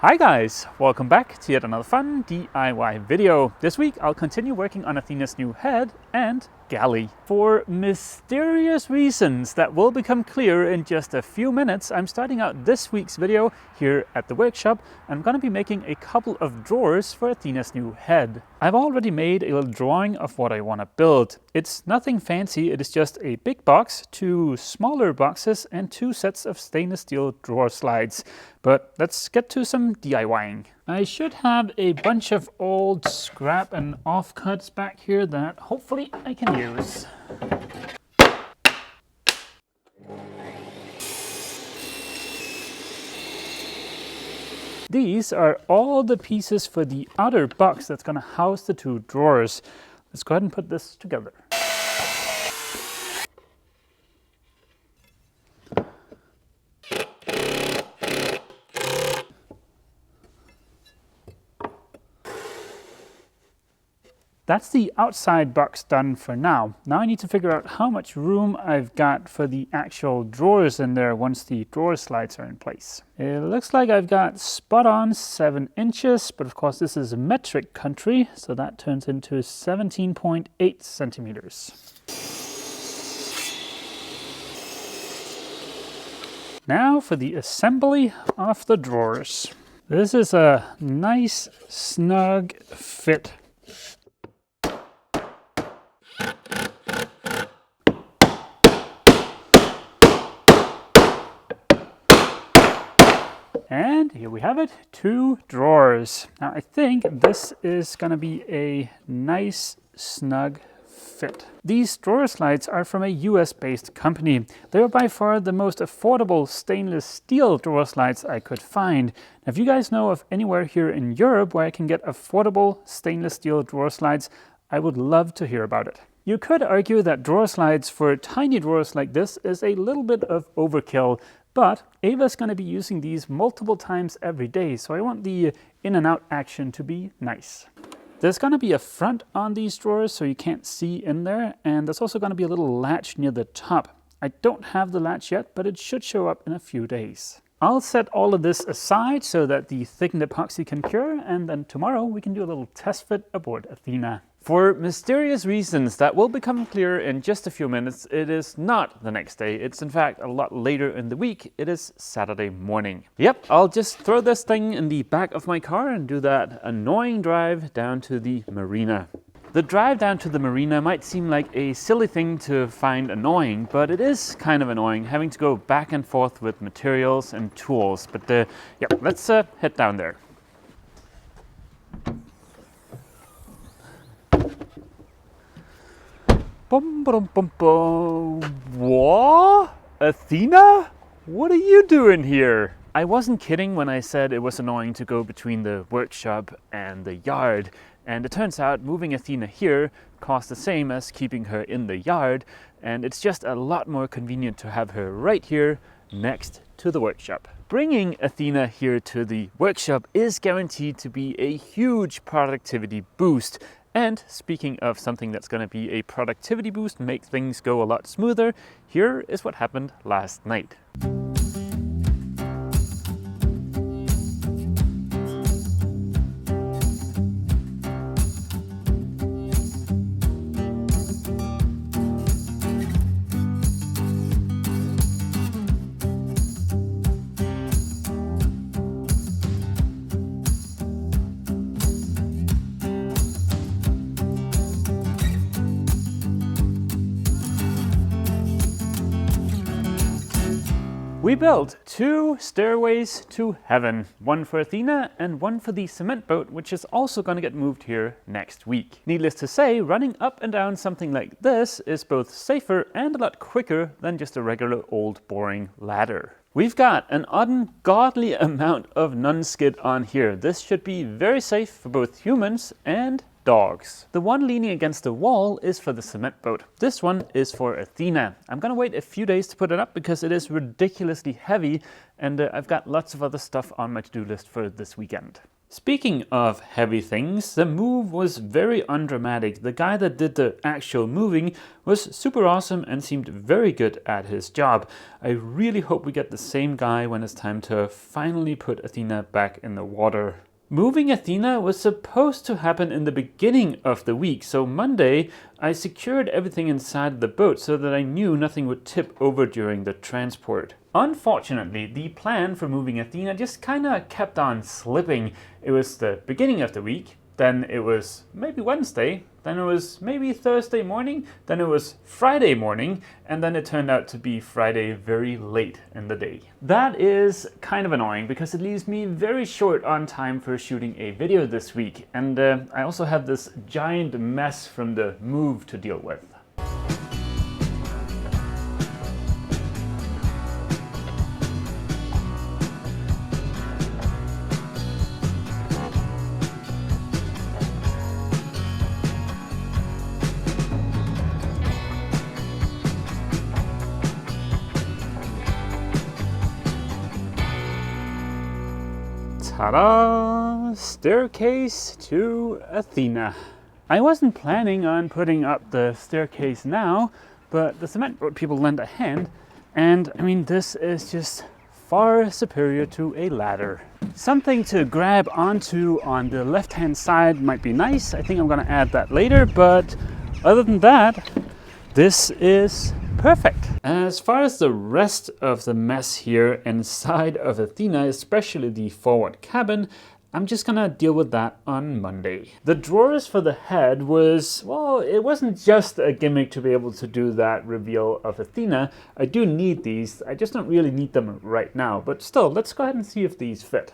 Hi guys, welcome back to yet another fun DIY video. This week I'll continue working on Athena's new head and galley. For mysterious reasons that will become clear in just a few minutes, I'm starting out this week's video here at the workshop. I'm going to be making a couple of drawers for Athena's new head. I've already made a little drawing of what I want to build. It's nothing fancy, it is just a big box, two smaller boxes and two sets of stainless steel drawer slides. But let's get to some DIYing. I should have a bunch of old scrap and offcuts back here that hopefully I can use. These are all the pieces for the outer box that's going to house the two drawers. Let's go ahead and put this together. That's the outside box done for now. Now I need to figure out how much room I've got for the actual drawers in there once the drawer slides are in place. It looks like I've got spot on 7 inches, but of course this is metric country, so that turns into 17.8 centimeters. Now for the assembly of the drawers. This is a nice snug fit. And here we have it, 2 drawers. Now I think this is going to be a nice snug fit. These drawer slides are from a US-based company. They are by far the most affordable stainless steel drawer slides I could find. Now, if you guys know of anywhere here in Europe where I can get affordable stainless steel drawer slides, I would love to hear about it. You could argue that drawer slides for tiny drawers like this is a little bit of overkill, but Ava's going to be using these multiple times every day, so I want the in and out action to be nice. There's going to be a front on these drawers so you can't see in there, and there's also going to be a little latch near the top. I don't have the latch yet, but it should show up in a few days. I'll set all of this aside so that the thickened epoxy can cure, and then tomorrow we can do a little test fit aboard Athena. For mysterious reasons that will become clear in just a few minutes, it is not the next day. It's in fact a lot later in the week. It is Saturday morning. Yep, I'll just throw this thing in the back of my car and do that annoying drive down to the marina. The drive down to the marina might seem like a silly thing to find annoying, but it is kind of annoying having to go back and forth with materials and tools. But yeah, let's head down there. Bum, bum, bum, bum. What? Athena? What are you doing here? I wasn't kidding when I said it was annoying to go between the workshop and the yard. And it turns out moving Athena here costs the same as keeping her in the yard. And it's just a lot more convenient to have her right here next to the workshop. Bringing Athena here to the workshop is guaranteed to be a huge productivity boost. And speaking of something that's going to be a productivity boost, make things go a lot smoother, here is what happened last night. We built 2 stairways to heaven, one for Athena and one for the cement boat, which is also going to get moved here next week. Needless to say, running up and down something like this is both safer and a lot quicker than just a regular old boring ladder. We've got an ungodly amount of non-skid on here. This should be very safe for both humans and dogs. The one leaning against the wall is for the cement boat. This one is for Athena. I'm gonna wait a few days to put it up because it is ridiculously heavy, and I've got lots of other stuff on my to-do list for this weekend. Speaking of heavy things, the move was very undramatic. The guy that did the actual moving was super awesome and seemed very good at his job. I really hope we get the same guy when it's time to finally put Athena back in the water. Moving Athena was supposed to happen in the beginning of the week, so Monday I secured everything inside the boat so that I knew nothing would tip over during the transport. Unfortunately, the plan for moving Athena just kinda kept on slipping. It was the beginning of the week, then it was maybe Wednesday, then it was maybe Thursday morning, then it was Friday morning, and then it turned out to be Friday very late in the day. That is kind of annoying because it leaves me very short on time for shooting a video this week, and I also have this giant mess from the move to deal with. Ta-da! Staircase to Athena. I wasn't planning on putting up the staircase now, but the cement boat people lent a hand, and I mean, this is just far superior to a ladder. Something to grab onto on the left-hand side might be nice. I think I'm gonna add that later, but other than that, this is perfect. As far as the rest of the mess here inside of Athena, especially the forward cabin, I'm just gonna deal with that on Monday. The drawers for the head was, well, it wasn't just a gimmick to be able to do that reveal of Athena. I do need these, I just don't really need them right now, but still, let's go ahead and see if these fit.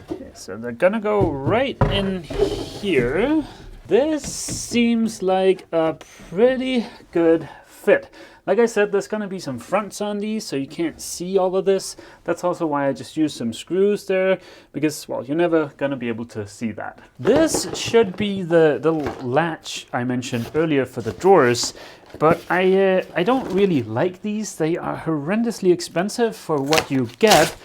Okay, so they're gonna go right in here. This seems like a pretty good fit. Like I said, there's gonna be some fronts on these, so you can't see all of this. That's also why I just used some screws there, because, well, you're never gonna be able to see that. This should be the latch I mentioned earlier for the drawers, but I don't really like these. They are horrendously expensive for what you get.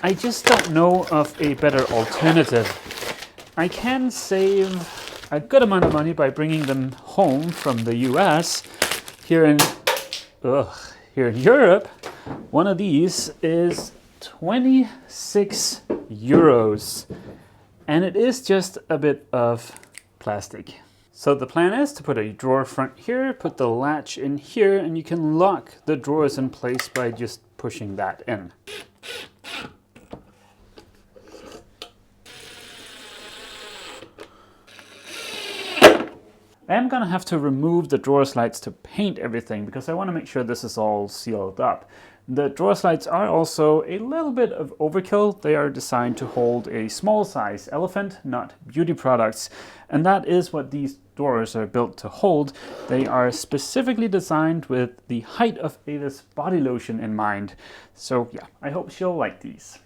I just don't know of a better alternative. I can save a good amount of money by bringing them home from the US. Here in Europe, one of these is 26 euros, and it is just a bit of plastic. So the plan is to put a drawer front here, put the latch in here, and you can lock the drawers in place by just pushing that in. I am gonna have to remove the drawer slides to paint everything because I want to make sure this is all sealed up. The drawer slides are also a little bit of overkill. They are designed to hold a small size elephant, not beauty products. And that is what these drawers are built to hold. They are specifically designed with the height of Ava's body lotion in mind. So yeah, I hope she'll like these.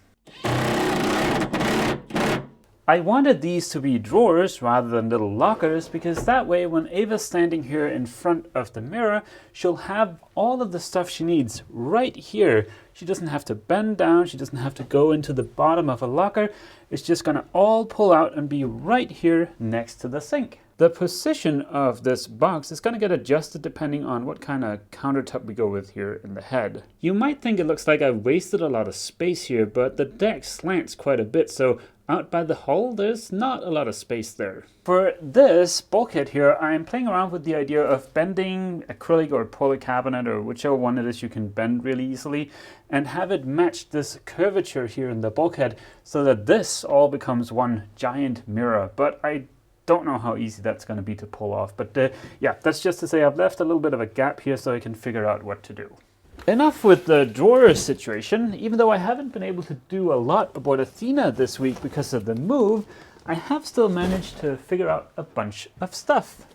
I wanted these to be drawers rather than little lockers because that way when Ava's standing here in front of the mirror, she'll have all of the stuff she needs right here. She doesn't have to bend down, she doesn't have to go into the bottom of a locker. It's just gonna all pull out and be right here next to the sink. The position of this box is going to get adjusted depending on what kind of countertop we go with here in the head. You might think it looks like I've wasted a lot of space here, but the deck slants quite a bit, so out by the hull, there's not a lot of space there. For this bulkhead here, I'm playing around with the idea of bending acrylic or polycarbonate or whichever one it is you can bend really easily and have it match this curvature here in the bulkhead so that this all becomes one giant mirror. But I don't know how easy that's going to be to pull off. But yeah, that's just to say I've left a little bit of a gap here so I can figure out what to do. Enough with the drawer situation. Even though I haven't been able to do a lot aboard Athena this week because of the move, I have still managed to figure out a bunch of stuff.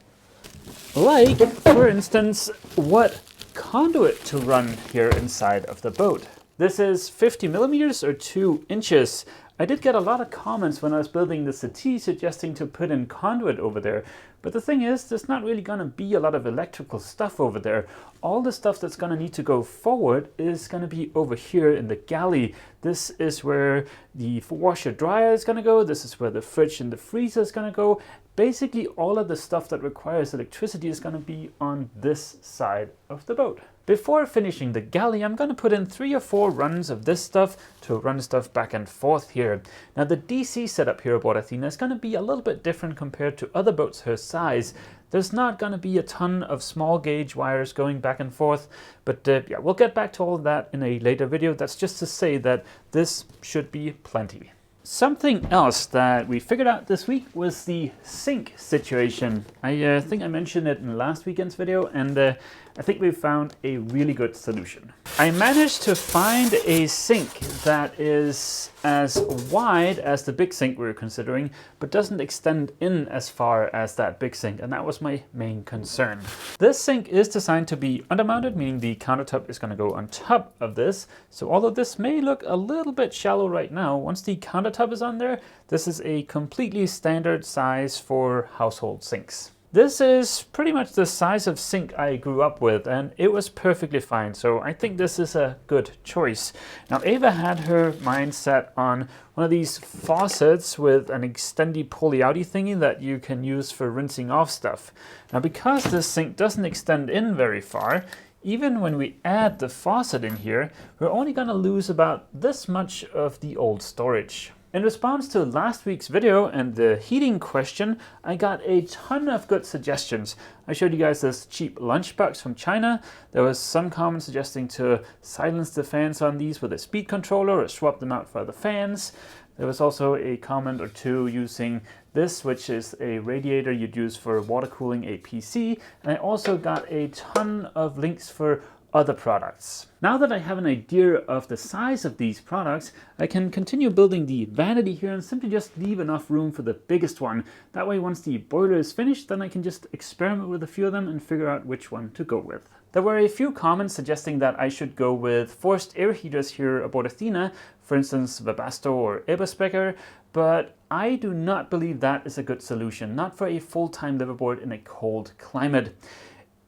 Like, for instance, what conduit to run here inside of the boat. This is 50 millimeters or 2 inches. I did get a lot of comments when I was building the settee suggesting to put in conduit over there, But the thing is, there's not really going to be a lot of electrical stuff over there. All the stuff that's going to need to go forward is going to be over here in the galley. This is where the washer dryer is going to go. This is where the fridge and the freezer is going to go. Basically, all of the stuff that requires electricity is going to be on this side of the boat. Before finishing the galley, I'm going to put in 3 or 4 runs of this stuff to run stuff back and forth here. Now the DC setup here aboard Athena is going to be a little bit different compared to other boats her size. There's not going to be a ton of small gauge wires going back and forth, but yeah, we'll get back to all of that in a later video. That's just to say that this should be plenty. Something else that we figured out this week was the sink situation. I think I mentioned it in last weekend's video, and I think we found a really good solution. I managed to find a sink that is as wide as the big sink we were considering, but doesn't extend in as far as that big sink, and that was my main concern. This sink is designed to be undermounted, meaning the countertop is going to go on top of this. So although this may look a little bit shallow right now, once the countertop is on there, this is a completely standard size for household sinks. This is pretty much the size of sink I grew up with, and it was perfectly fine, so I think this is a good choice. Now Ava had her mind set on one of these faucets with an extendy pulley-outy thingy that you can use for rinsing off stuff. Now because this sink doesn't extend in very far, even when we add the faucet in here, we're only going to lose about this much of the old storage. In response to last week's video and the heating question, I got a ton of good suggestions. I showed you guys this cheap lunchbox from China. There was some comments suggesting to silence the fans on these with a speed controller or swap them out for other fans. There was also a comment or two using this, which is a radiator you'd use for water cooling a PC. And I also got a ton of links for other products. Now that I have an idea of the size of these products, I can continue building the vanity here and simply just leave enough room for the biggest one. That way, once the boiler is finished, then I can just experiment with a few of them and figure out which one to go with. There were a few comments suggesting that I should go with forced air heaters here aboard Athena, for instance Webasto or Eberspecker, but I do not believe that is a good solution, not for a full-time liveaboard in a cold climate.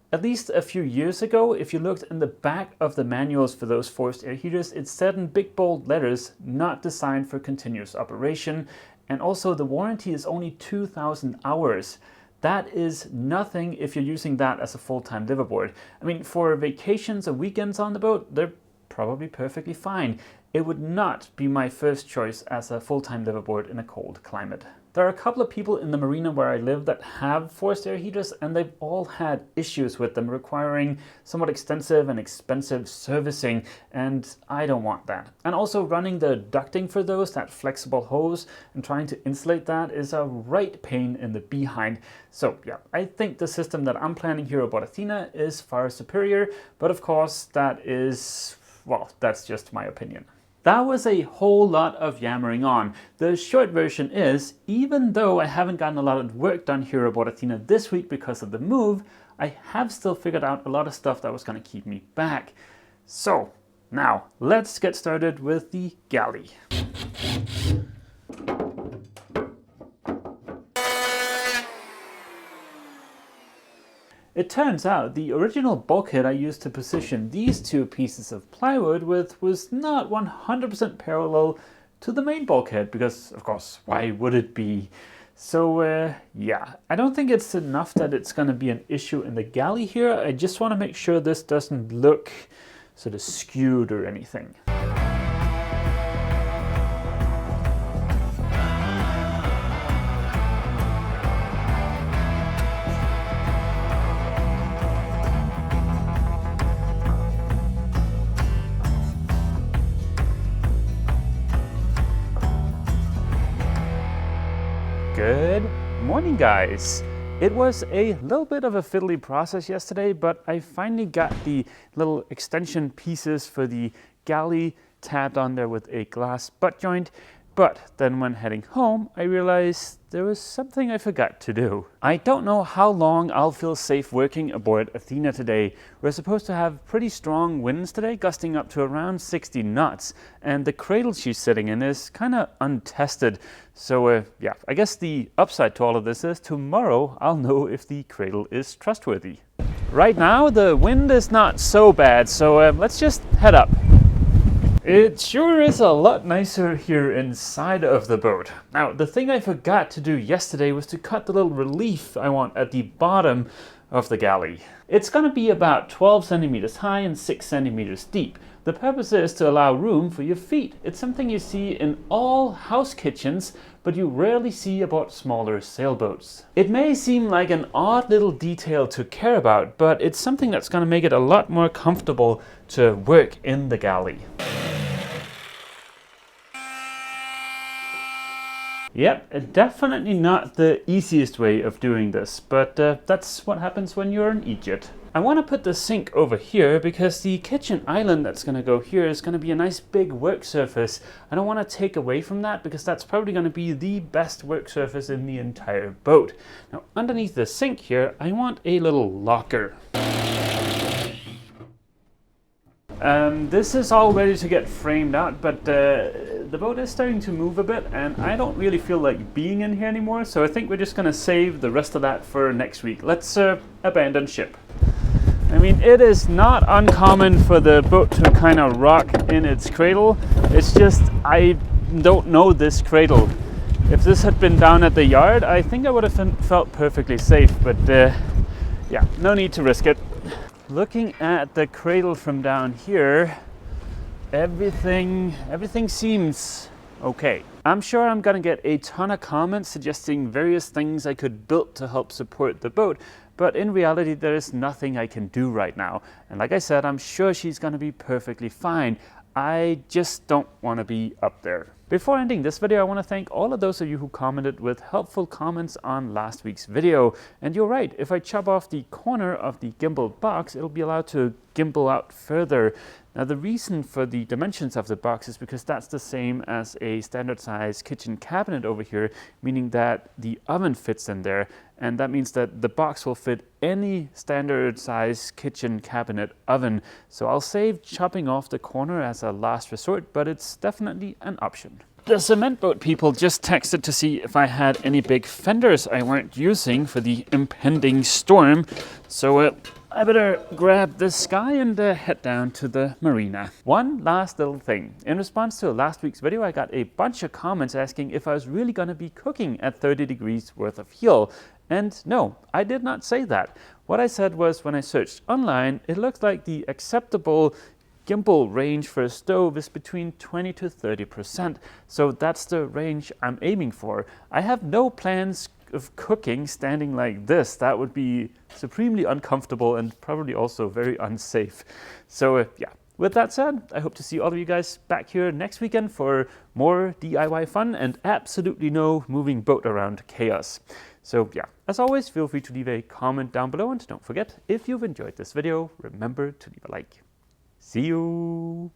At least a few years ago, if you looked in the back of the manuals for those forced air heaters, it said in big bold letters, not designed for continuous operation, and also the warranty is only 2,000 hours. That is nothing if you're using that as a full-time liveaboard. I mean, for vacations or weekends on the boat, they're probably perfectly fine. It would not be my first choice as a full-time liveaboard in a cold climate. There are a couple of people in the marina where I live that have forced air heaters, and they've all had issues with them requiring somewhat extensive and expensive servicing, and I don't want that. And also running the ducting for those, that flexible hose, and trying to insulate that is a right pain in the behind. So yeah, I think the system that I'm planning here aboard Athena is far superior, but of course that is, well, that's just my opinion. That was a whole lot of yammering on. The short version is, even though I haven't gotten a lot of work done here aboard Athena this week because of the move, I have still figured out a lot of stuff that was going to keep me back. So now let's get started with the galley. It turns out the original bulkhead I used to position these two pieces of plywood with was not 100% parallel to the main bulkhead, because of course, why would it be? So yeah, I don't think it's enough that it's going to be an issue in the galley here. I just want to make sure this doesn't look sort of skewed or anything. Good morning, guys. It was a little bit of a fiddly process yesterday, but I finally got the little extension pieces for the galley tabbed on there with a glass butt joint. But then when heading home, I realized there was something I forgot to do. I don't know how long I'll feel safe working aboard Athena today. We're supposed to have pretty strong winds today, gusting up to around 60 knots, and the cradle she's sitting in is kind of untested. So yeah, I guess the upside to all of this is tomorrow I'll know if the cradle is trustworthy. Right now the wind is not so bad, so let's just head up. It sure is a lot nicer here inside of the boat. Now, the thing I forgot to do yesterday was to cut the little relief I want at the bottom of the galley. It's going to be about 12 centimeters high and 6 centimeters deep. The purpose is to allow room for your feet. It's something you see in all house kitchens, but you rarely see aboard smaller sailboats. It may seem like an odd little detail to care about, but it's something that's going to make it a lot more comfortable to work in the galley. Yep, definitely not the easiest way of doing this, but that's what happens when you're an idiot. I want to put the sink over here because the kitchen island that's going to go here is going to be a nice big work surface. I don't want to take away from that because that's probably going to be the best work surface in the entire boat. Now, underneath the sink here, I want a little locker. This is all ready to get framed out, but the boat is starting to move a bit and I don't really feel like being in here anymore, so I think we're just going to save the rest of that for next week. Let's abandon ship. I mean, it is not uncommon for the boat to kind of rock in its cradle. It's just I don't know this cradle. If this had been down at the yard, I think I would have felt perfectly safe, but yeah, no need to risk it. Looking at the cradle from down here, everything seems okay. I'm sure I'm gonna get a ton of comments suggesting various things I could build to help support the boat, but in reality there is nothing I can do right now. And like I said, I'm sure she's gonna be perfectly fine. I just don't want to be up there. Before ending this video, I want to thank all of those of you who commented with helpful comments on last week's video. And you're right, if I chop off the corner of the gimbal box, it'll be allowed to gimbal out further. Now the reason for the dimensions of the box is because that's the same as a standard size kitchen cabinet over here, meaning that the oven fits in there. And that means that the box will fit any standard size kitchen cabinet oven. So I'll save chopping off the corner as a last resort, but it's definitely an option. The cement boat people just texted to see if I had any big fenders I weren't using for the impending storm. So I better grab this guy and head down to the marina. One last little thing. In response to last week's video, I got a bunch of comments asking if I was really going to be cooking at 30 degrees worth of heel. And no, I did not say that. What I said was when I searched online, it looked like the acceptable gimbal range for a stove is between 20 to 30%. So that's the range I'm aiming for. I have no plans of cooking standing like this. That would be supremely uncomfortable and probably also very unsafe. So yeah, with that said, I hope to see all of you guys back here next weekend for more DIY fun and absolutely no moving boat around chaos. So yeah, as always, feel free to leave a comment down below, and don't forget, if you've enjoyed this video, remember to leave a like. See you!